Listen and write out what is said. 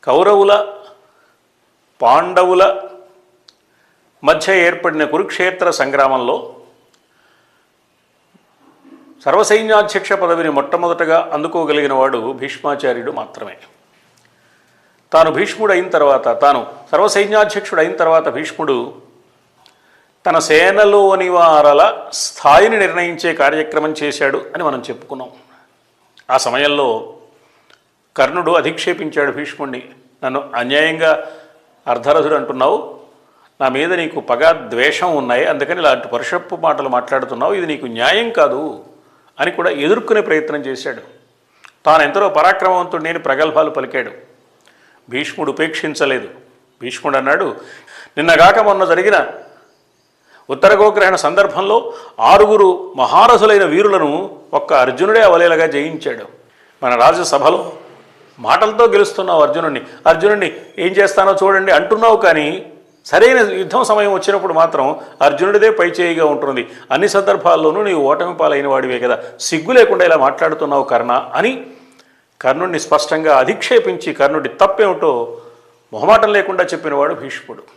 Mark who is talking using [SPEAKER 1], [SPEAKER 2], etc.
[SPEAKER 1] కౌరవుల పాండవుల మధ్య ఏర్పడిన కురుక్షేత్ర సంగ్రామంలో సర్వసైన్యాధ్యక్ష పదవిని మొట్టమొదటగా అందుకోగలిగిన వాడు భీష్మాచార్యుడు మాత్రమే. తాను భీష్ముడు అయిన తర్వాత, తాను సర్వసైన్యాధ్యక్షుడు అయిన తర్వాత భీష్ముడు తన సేనలోని వారల స్థాయిని నిర్ణయించే కార్యక్రమం చేశాడు అని మనం చెప్పుకున్నాం. ఆ సమయంలో కర్ణుడు అధిక్షేపించాడు భీష్ముడిని. నన్ను అన్యాయంగా అర్ధరథుడు అంటున్నావు, నా మీద నీకు పగ ద్వేషం ఉన్నాయి, అందుకని ఇలాంటి పరుషపు మాటలు మాట్లాడుతున్నావు, ఇది నీకు న్యాయం కాదు అని కూడా ఎదుర్కొనే ప్రయత్నం చేశాడు. తాను ఎంతలో పరాక్రమవంతుడు నేను ప్రగల్భాలు పలికాడు. భీష్ముడు ఉపేక్షించలేదు. భీష్ముడు అన్నాడు, నిన్నగాక మొన్న జరిగిన ఉత్తర గోగ్రహణ సందర్భంలో 6 మహారథులైన వీరులను ఒక్క అర్జునుడే అవలేలగా జయించాడు. మన రాజ్యసభలో మాటలతో గెలుస్తున్నావు అర్జునుడిని ఏం చేస్తానో చూడండి అంటున్నావు, కానీ సరైన యుద్ధం సమయం వచ్చినప్పుడు మాత్రం అర్జునుడిదే పైచేయిగా ఉంటుంది. అన్ని సందర్భాల్లోనూ నీవు ఓటమి పాలైన వాడివే కదా, సిగ్గు లేకుండా ఇలా మాట్లాడుతున్నావు కర్ణ అని కర్ణుడిని స్పష్టంగా అధిక్షేపించి కర్ణుడి తప్పేమిటో మొహమాటం లేకుండా చెప్పినవాడు భీష్ముడు.